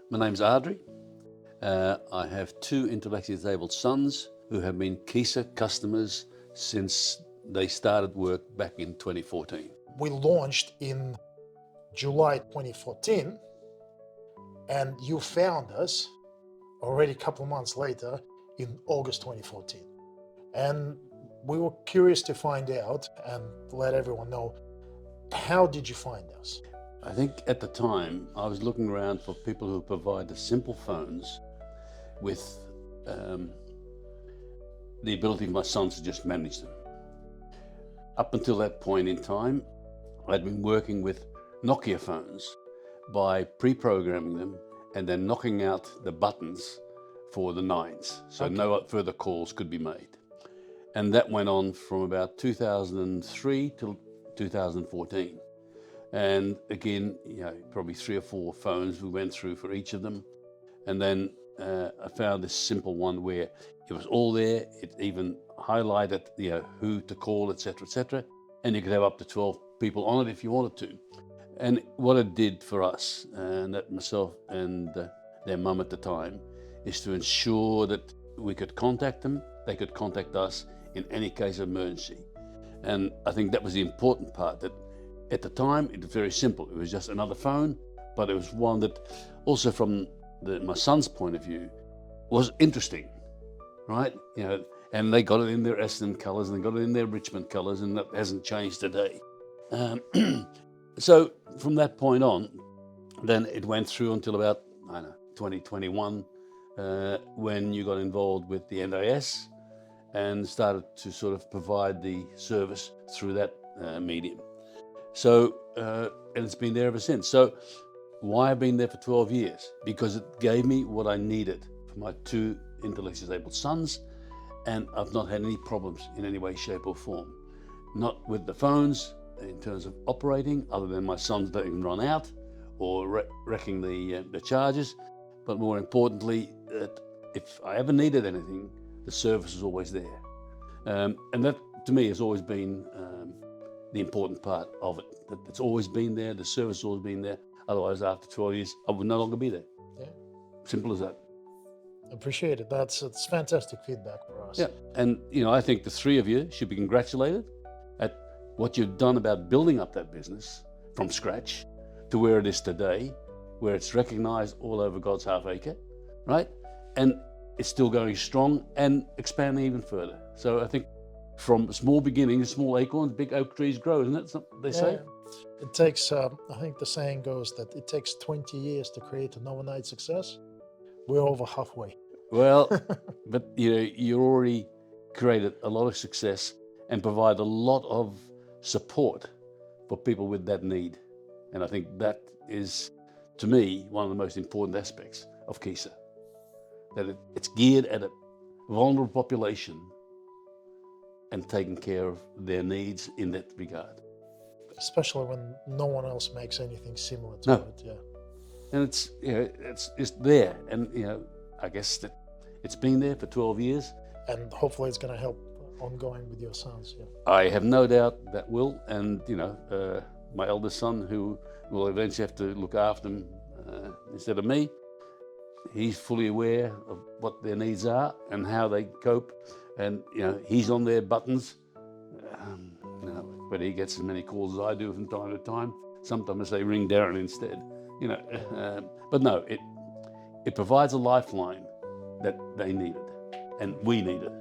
My name's Adri. I have two intellectually disabled sons who have been KISA customers since they started work back in 2014. We launched in July 2014, and you found us already a couple of months later in August 2014. And we were curious to find out and let everyone know, how did you find us? I think at the time I was looking around for people who provide the simple phones with the ability of my sons to just manage them. Up until that point in time, I'd been working with Nokia phones by pre-programming them and then knocking out the buttons for the nines, so no further calls could be made. And that went on from about 2003 till 2014. And again, probably 3 or 4 phones we went through for each of them. And then I found this simple one where it was all there. It even highlighted, who to call, etc., and you could have up to 12 people on it if you wanted to. And what it did for us, and that myself and their mum at the time, is to ensure that we could contact them, they could contact us in any case of emergency. And I think that was the important part, that at the time it was very simple. It was just another phone, but it was one that also from my son's point of view was interesting, right? And they got it in their Essendon colours and they got it in their Richmond colours, and that hasn't changed today. So from that point on, then it went through until about 2021, when you got involved with the NIS and started to sort of provide the service through that medium. So, and it's been there ever since. So why I've been there for 12 years? Because it gave me what I needed for my 2 intellectually disabled sons, and I've not had any problems in any way, shape or form. Not with the phones in terms of operating, other than my sons don't even run out or wrecking the charges. But more importantly, if I ever needed anything, the service is always there. And that to me has always been the important part of it. That it's always been there, the service has always been there. Otherwise, after 12 years, I would no longer be there. Yeah. Simple as that. Appreciate it. It's fantastic feedback for us. Yeah, and I think the 3 of you should be congratulated at what you've done about building up that business from scratch to where it is today, where it's recognized all over God's half acre, right? And it's still going strong and expanding even further. So I think from small beginnings, small acorns, big oak trees grow, isn't it? Something they say? It takes, I think the saying goes that it takes 20 years to create an overnight success. We're over halfway. Well, but you already created a lot of success and provide a lot of support for people with that need. And I think that is, to me, one of the most important aspects of KISA. That it's geared at a vulnerable population and taking care of their needs in that regard. Especially when no one else makes anything similar to it. Yeah. And it's there, and I guess that it's been there for 12 years. And hopefully it's going to help ongoing with your sons. Yeah. I have no doubt that will, and my eldest son, who will eventually have to look after them instead of me, he's fully aware of what their needs are and how they cope, and he's on their buttons. But he gets as many calls as I do from time to time. Sometimes they ring Darren instead. But no, it provides a lifeline that they needed and we needed.